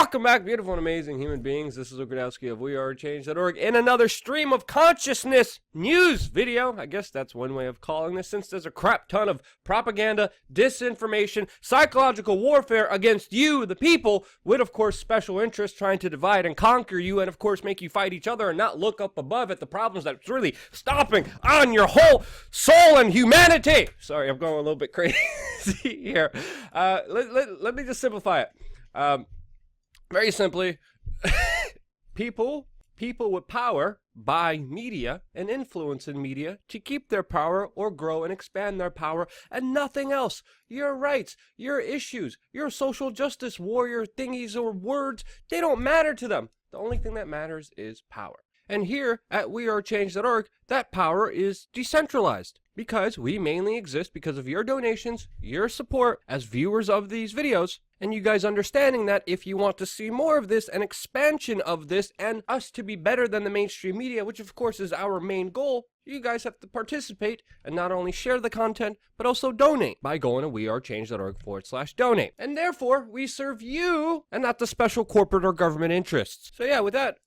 Welcome back, beautiful and amazing human beings. This is Luke Radowski of WeAreChange.org in another stream of consciousness news video. I guess that's one way of calling this, since there's a crap ton of propaganda, disinformation, psychological warfare against you, the people, with, of course, special interests trying to divide and conquer you and, of course, make you fight each other and not look up above at the problems that's really stomping on your whole soul and humanity. Sorry, I'm going a little bit crazy here. Let me just simplify it. Very simply, people with power buy media and influence in media to keep their power or grow and expand their power and nothing else. Your rights, your issues, your social justice warrior thingies or words, they don't matter to them. The only thing that matters is power. And here at WeAreChange.org, that power is decentralized because we mainly exist because of your donations, your support as viewers of these videos, and you guys understanding that if you want to see more of this, an expansion of this, and us to be better than the mainstream media, which of course is our main goal, you guys have to participate and not only share the content, but also donate by going to wearechange.org/donate. And therefore, we serve you and not the special corporate or government interests. So yeah, with that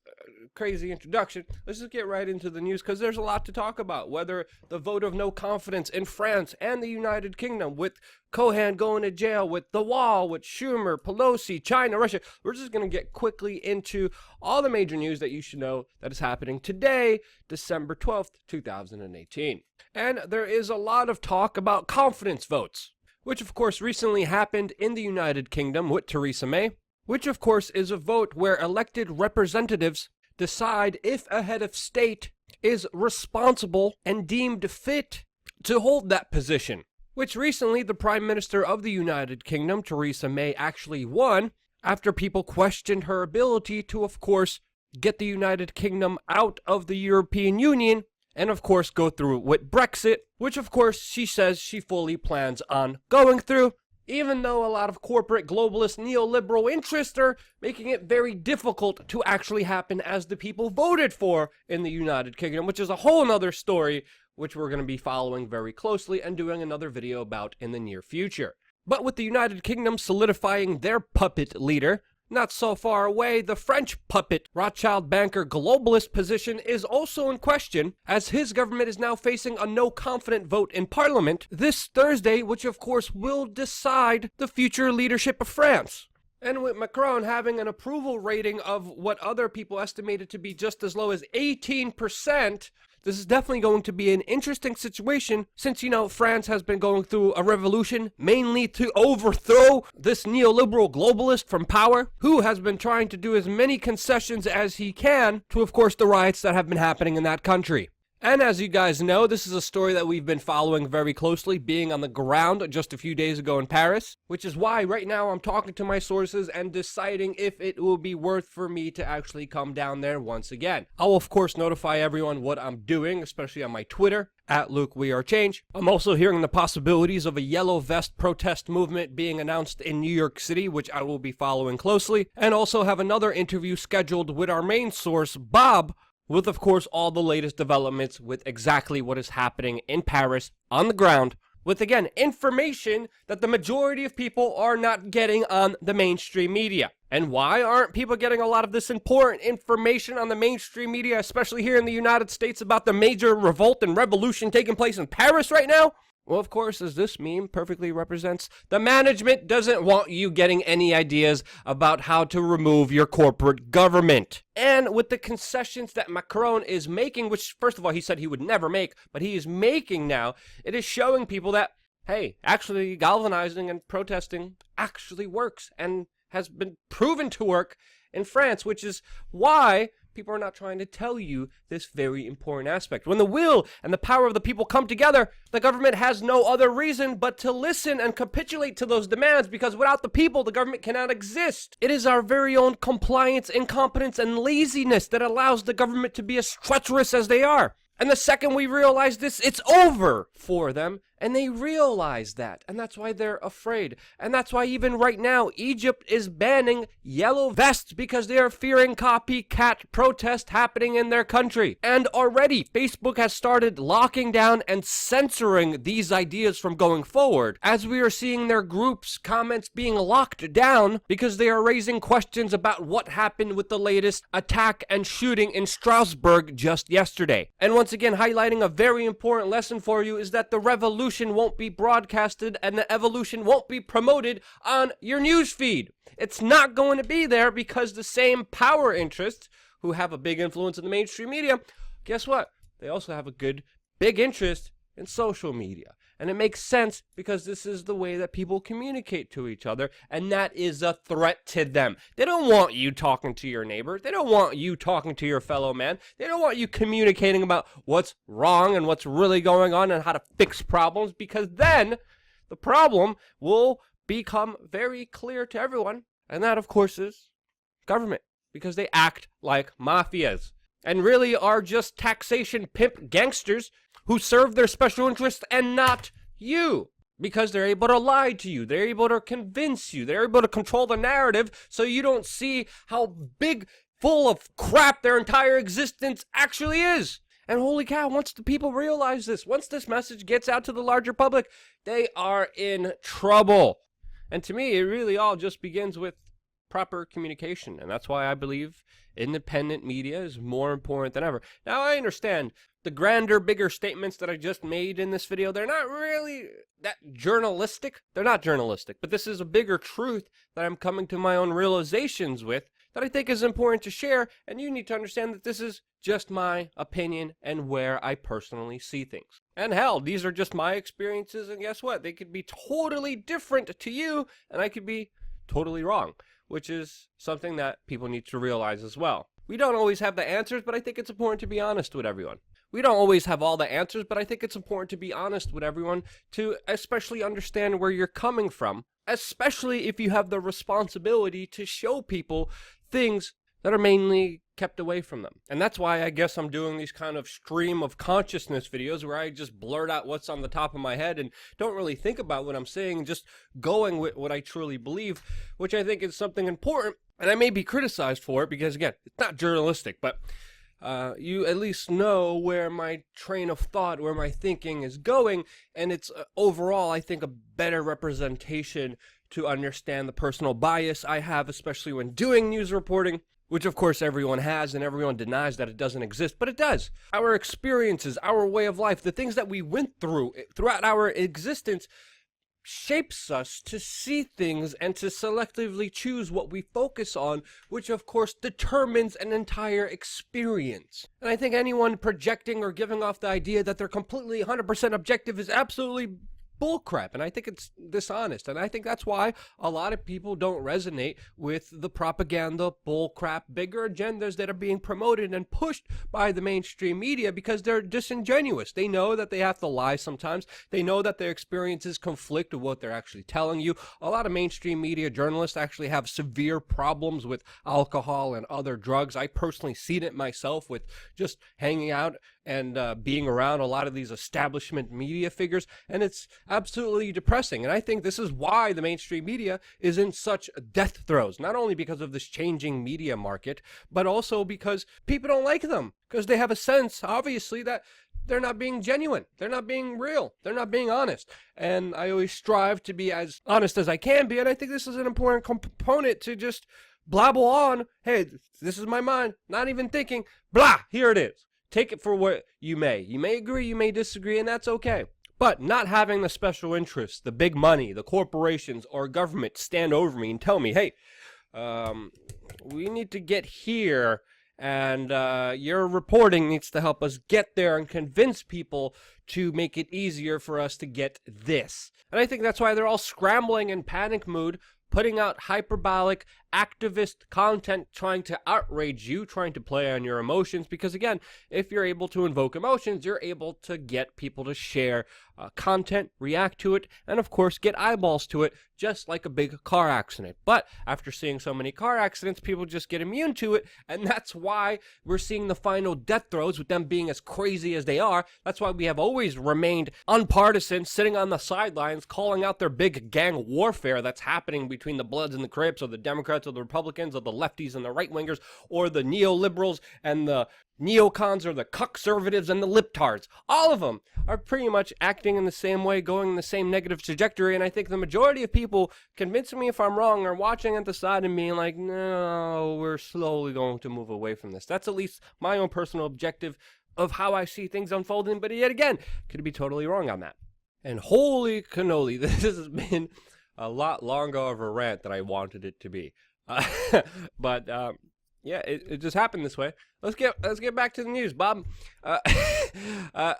crazy introduction, let's just get right into the news, because there's a lot to talk about. Whether the vote of no confidence in France and the United Kingdom, with Cohen going to jail, with the wall, with Schumer, Pelosi, China, Russia. We're just going to get quickly into all the major news that you should know that is happening today, December 12th, 2018. And there is a lot of talk about confidence votes, which of course recently happened in the United Kingdom with Teresa May, which of course is a vote where elected representatives decide if a head of state is responsible and deemed fit to hold that position, which recently the Prime Minister of the United Kingdom, Teresa May, actually won after people questioned her ability to, of course, get the United Kingdom out of the European Union and, of course, go through with Brexit, which, of course, she says she fully plans on going through, even though a lot of corporate, globalist, neoliberal interests are making it very difficult to actually happen as the people voted for in the United Kingdom, which is a whole nother story, which we're going to be following very closely and doing another video about in the near future. But with the United Kingdom solidifying their puppet leader, not so far away, the French puppet Rothschild banker globalist position is also in question, as his government is now facing a no-confident vote in Parliament this Thursday, which of course will decide the future leadership of France. And with Macron having an approval rating of what other people estimated to be just as low as 18%, this is definitely going to be an interesting situation since, you know, France has been going through a revolution mainly to overthrow this neoliberal globalist from power, who has been trying to do as many concessions as he can to, of course, the riots that have been happening in that country. And as you guys know, this is a story that we've been following very closely, being on the ground just a few days ago in Paris, which is why right now I'm talking to my sources and deciding if it will be worth for me to actually come down there once again. I'll of course notify everyone what I'm doing, especially on my Twitter, at LukeWeAreChange. I'm also hearing the possibilities of a yellow vest protest movement being announced in New York City, which I will be following closely, and also have another interview scheduled with our main source, Bob, with, of course, all the latest developments with exactly what is happening in Paris on the ground, with, again, information that the majority of people are not getting on the mainstream media. And why aren't people getting a lot of this important information on the mainstream media, especially here in the United States, about the major revolt and revolution taking place in Paris right now? Well, of course, as this meme perfectly represents, the management doesn't want you getting any ideas about how to remove your corporate government. And with the concessions that Macron is making, which, first of all, he said he would never make, but he is making now, it is showing people that, hey, actually galvanizing and protesting actually works and has been proven to work in France, which is why people are not trying to tell you this very important aspect. When the will and the power of the people come together, the government has no other reason but to listen and capitulate to those demands, because without the people, the government cannot exist. It is our very own compliance, incompetence, and laziness that allows the government to be as treacherous as they are. And the second we realize this, it's over for them, And they realize that, and that's why they're afraid. And that's why even right now, Egypt is banning yellow vests because they are fearing copycat protest happening in their country. And already, Facebook has started locking down and censoring these ideas from going forward, as we are seeing their groups' comments being locked down because they are raising questions about what happened with the latest attack and shooting in Strasbourg just yesterday. And once again, highlighting a very important lesson for you is that the revolution won't be broadcasted and the evolution won't be promoted on your news feed. It's not going to be there because the same power interests who have a big influence in the mainstream media, guess what? They also have a big interest in social media. And it makes sense because this is the way that people communicate to each other, and that is a threat to them. They don't want you talking to your neighbor. They don't want you talking to your fellow man. They don't want you communicating about what's wrong and what's really going on and how to fix problems, because then the problem will become very clear to everyone. And that, of course, is government, because they act like mafias and really are just taxation pimp gangsters who serve their special interests and not you, because they're able to lie to you, they're able to convince you, they're able to control the narrative so you don't see how big, full of crap their entire existence actually is. And holy cow, once the people realize this, once this message gets out to the larger public, they are in trouble. And to me, it really all just begins with proper communication, and that's why I believe independent media is more important than ever. Now, I understand the grander, bigger statements that I just made in this video, they're not really that journalistic. They're not journalistic, but this is a bigger truth that I'm coming to my own realizations with that I think is important to share, and you need to understand that this is just my opinion and where I personally see things. And hell, these are just my experiences, and guess what? They could be totally different to you, and I could be totally wrong, which is something that people need to realize as well. We don't always have the answers, but I think it's important to be honest with everyone. We don't always have all the answers, but I think it's important to be honest with everyone to especially understand where you're coming from, especially if you have the responsibility to show people things that are mainly kept away from them. And that's why I guess I'm doing these kind of stream of consciousness videos where I just blurt out what's on the top of my head and don't really think about what I'm saying and just going with what I truly believe, which I think is something important. And I may be criticized for it because, again, it's not journalistic, but you at least know where my train of thought, where my thinking is going, and it's overall, I think, a better representation to understand the personal bias I have, especially when doing news reporting, which of course everyone has, and everyone denies that it doesn't exist, but it does. Our experiences, our way of life, the things that we went through throughout our existence shapes us to see things and to selectively choose what we focus on, which of course determines an entire experience. And I think anyone projecting or giving off the idea that they're completely 100% objective is absolutely bullcrap, and I think it's dishonest, and I think that's why a lot of people don't resonate with the propaganda, bullcrap, bigger agendas that are being promoted and pushed by the mainstream media, because they're disingenuous. They know that they have to lie sometimes. They know that their experiences conflict with what they're actually telling you. A lot of mainstream media journalists actually have severe problems with alcohol and other drugs. I personally seen it myself with just hanging out and being around a lot of these establishment media figures, and it's absolutely depressing. And I think this is why the mainstream media is in such death throes, not only because of this changing media market, but also because people don't like them, because they have a sense, obviously, that they're not being genuine, they're not being real, they're not being honest. And I always strive to be as honest as I can be, and I think this is an important component to just blabble on. Hey, this is my mind, not even thinking, blah, here it is. Take it for what you may. You may agree, you may disagree, and that's okay. But not having the special interests, the big money, the corporations, or government stand over me and tell me, hey, we need to get here, and your reporting needs to help us get there and convince people to make it easier for us to get this. And I think that's why they're all scrambling in panic mood, putting out hyperbolic, activist content, trying to outrage you, trying to play on your emotions, because again, if you're able to invoke emotions, you're able to get people to share content, react to it, and of course get eyeballs to it just like a big car accident. But after seeing so many car accidents, people just get immune to it, and that's why we're seeing the final death throes with them being as crazy as they are. That's why we have always remained unpartisan, sitting on the sidelines, calling out their big gang warfare that's happening between the Bloods and the Crips, or the Democrats or the Republicans, or the lefties and the right-wingers, or the neoliberals and the neocons, or the conservatives and the liptards. All of them are pretty much acting in the same way, going in the same negative trajectory, and I think the majority of people, convincing me if I'm wrong, are watching at the side and being like, no, we're slowly going to move away from this. That's at least my own personal objective of how I see things unfolding, but yet again, could be totally wrong on that. And holy cannoli, this has been a lot longer of a rant than I wanted it to be. But yeah, it just happened this way. Let's get back to the news, Bob.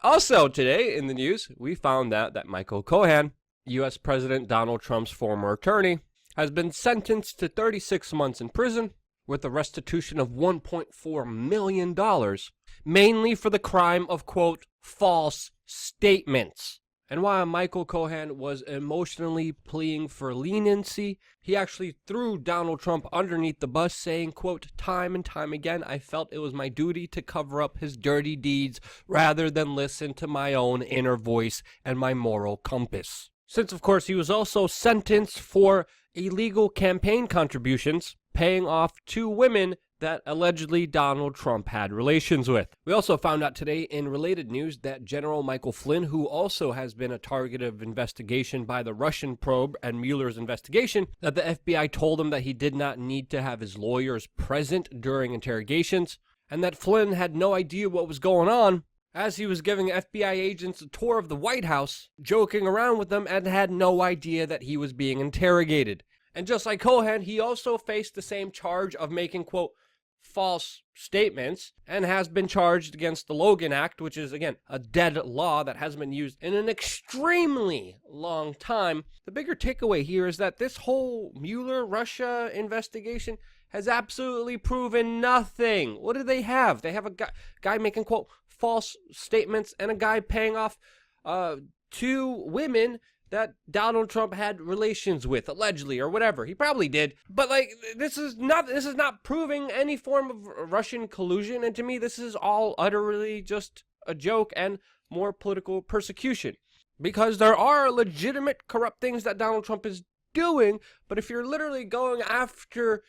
Also today in the news, we found out that Michael Cohen, U.S. President Donald Trump's former attorney, has been sentenced to 36 months in prison with a restitution of $1.4 million, mainly for the crime of, quote, false statements. And while Michael Cohen was emotionally pleading for leniency, he actually threw Donald Trump underneath the bus, saying, quote, time and time again, I felt it was my duty to cover up his dirty deeds rather than listen to my own inner voice and my moral compass. Since, of course, he was also sentenced for illegal campaign contributions, paying off 2 women that allegedly Donald Trump had relations with. We also found out today in related news that General Michael Flynn, who also has been a target of investigation by the Russian probe and Mueller's investigation, that the FBI told him that he did not need to have his lawyers present during interrogations, and that Flynn had no idea what was going on as he was giving FBI agents a tour of the White House, joking around with them, and had no idea that he was being interrogated. And just like Cohen, he also faced the same charge of making, quote, false statements, and has been charged against the Logan Act, which is, again, a dead law that hasn't been used in an extremely long time. The bigger takeaway here is that this whole Mueller-Russia investigation has absolutely proven nothing. What do they have? They have a guy making, quote, false statements, and a guy paying off 2 women that Donald Trump had relations with, allegedly, or whatever. He probably did. But, like, this is not proving any form of Russian collusion, and to me, this is all utterly just a joke and more political persecution. Because there are legitimate corrupt things that Donald Trump is doing, but if you're literally going after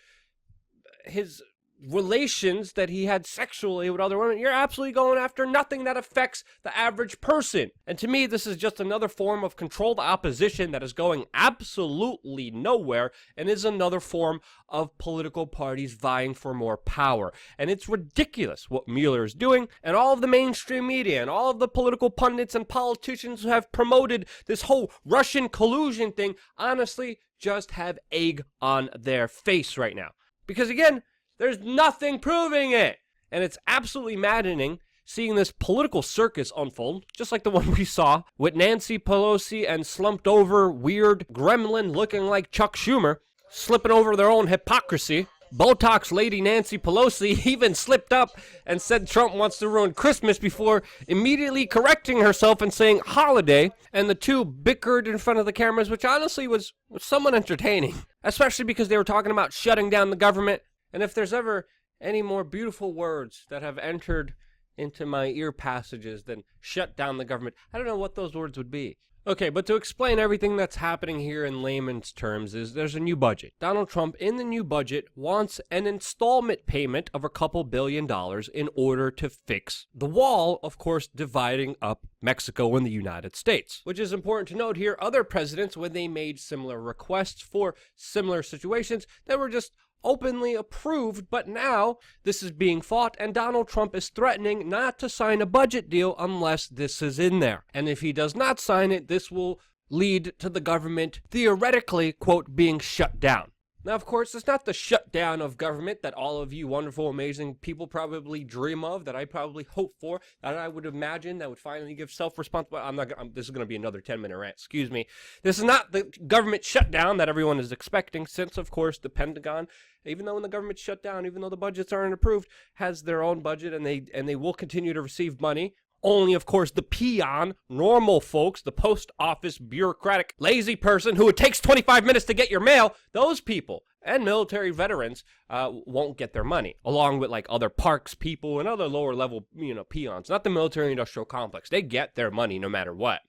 his relations that he had sexually with other women, you're absolutely going after nothing that affects the average person. And to me, this is just another form of controlled opposition that is going absolutely nowhere, and is another form of political parties vying for more power. And it's ridiculous what Mueller is doing, and all of the mainstream media and all of the political pundits and politicians who have promoted this whole Russian collusion thing honestly just have egg on their face right now. Because again, there's nothing proving it. And it's absolutely maddening seeing this political circus unfold, just like the one we saw with Nancy Pelosi and slumped over weird gremlin looking like Chuck Schumer, slipping over their own hypocrisy. Botox lady Nancy Pelosi even slipped up and said Trump wants to ruin Christmas before immediately correcting herself and saying holiday, and the two bickered in front of the cameras, which honestly was somewhat entertaining, especially because they were talking about shutting down the government. And if there's ever any more beautiful words that have entered into my ear passages than shut down the government, I don't know what those words would be. Okay, but to explain everything that's happening here in layman's terms is there's a new budget. Donald Trump, in the new budget, wants an installment payment of a couple $2 billion in order to fix the wall, of course, dividing up Mexico and the United States. Which is important to note here, other presidents, when they made similar requests for similar situations, they were just openly approved, but now this is being fought, and Donald Trump is threatening not to sign a budget deal unless this is in there. And if he does not sign it, this will lead to the government theoretically, quote, being shut down. Now, of course, it's not the shutdown of government that all of you wonderful, amazing people probably dream of, that I probably hope for, that I would imagine that would finally give self-responsibility. This is going to be another 10-minute rant, excuse me. This is not the government shutdown that everyone is expecting, since, of course, the Pentagon, even though when the government's shut down, even though the budgets aren't approved, has their own budget, and they will continue to receive money, Only, of course, the peon, normal folks, the post office bureaucratic lazy person who it takes 25 minutes to get your mail, those people and military veterans won't get their money, along with like other parks people and other lower level, peons. Not the military industrial complex. They get their money no matter what.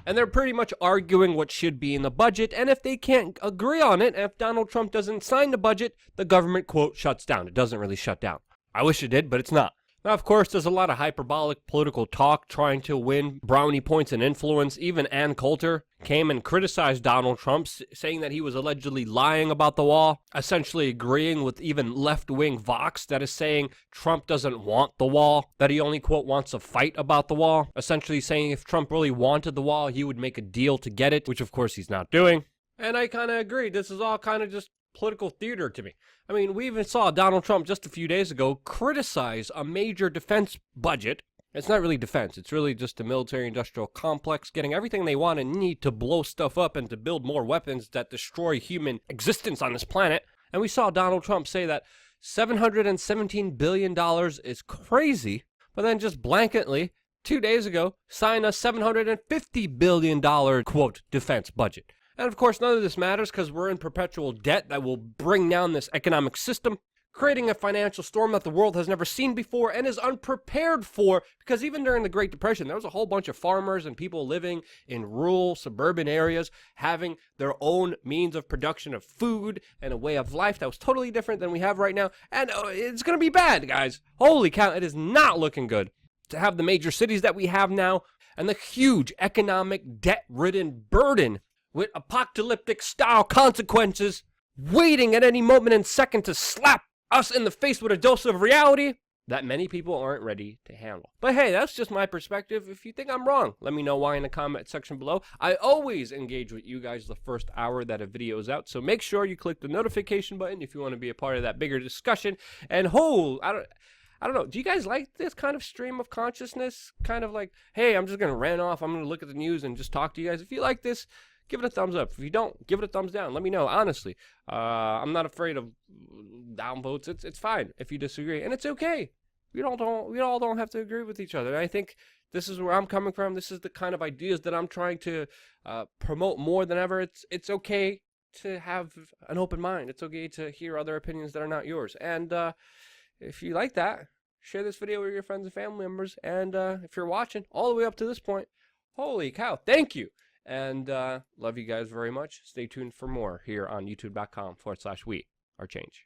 And they're pretty much arguing what should be in the budget, and if they can't agree on it, if Donald Trump doesn't sign the budget, the government, quote, shuts down. It doesn't really shut down. I wish it did, but it's not. Now, of course, there's a lot of hyperbolic political talk trying to win brownie points and influence. Even Ann Coulter came and criticized Donald Trump, saying that he was allegedly lying about the wall, essentially agreeing with even left-wing Vox that is saying Trump doesn't want the wall, that he only, quote, wants a fight about the wall, essentially saying if Trump really wanted the wall, he would make a deal to get it, which, of course, he's not doing. And I kind of agree. This is all kind of just political theater to me. I mean, we even saw Donald Trump just a few days ago criticize a major defense budget. It's not really defense. It's really just a military-industrial complex getting everything they want and need to blow stuff up and to build more weapons that destroy human existence on this planet. And we saw Donald Trump say that $717 billion is crazy, but then just blanketly, 2 days ago, sign a $750 billion, quote, defense budget. And of course, none of this matters because we're in perpetual debt that will bring down this economic system, creating a financial storm that the world has never seen before and is unprepared for, because even during the Great Depression, there was a whole bunch of farmers and people living in rural, suburban areas, having their own means of production of food and a way of life that was totally different than we have right now. And it's going to be bad, guys. Holy cow, it is not looking good to have the major cities that we have now and the huge economic debt-ridden burden with apocalyptic style consequences waiting at any moment and second to slap us in the face with a dose of reality that many people aren't ready to handle. But hey, that's just my perspective. If you think I'm wrong, let me know why in the comment section below. I always engage with you guys the first hour that a video is out, so make sure you click the notification button if you want to be a part of that bigger discussion. And I don't know, do you guys like this kind of stream of consciousness? Kind of like, hey, I'm just going to rant off, I'm going to look at the news and just talk to you guys. If you like this, give it a thumbs up. If you don't, give it a thumbs down. Let me know, honestly. I'm not afraid of downvotes. It's fine if you disagree, and it's okay. We all don't have to agree with each other. And I think this is where I'm coming from. This is the kind of ideas that I'm trying to promote more than ever. It's okay to have an open mind. It's okay to hear other opinions that are not yours. And if you like that, share this video with your friends and family members. And if you're watching all the way up to this point, holy cow, thank you. And love you guys very much. Stay tuned for more here on youtube.com/we are change.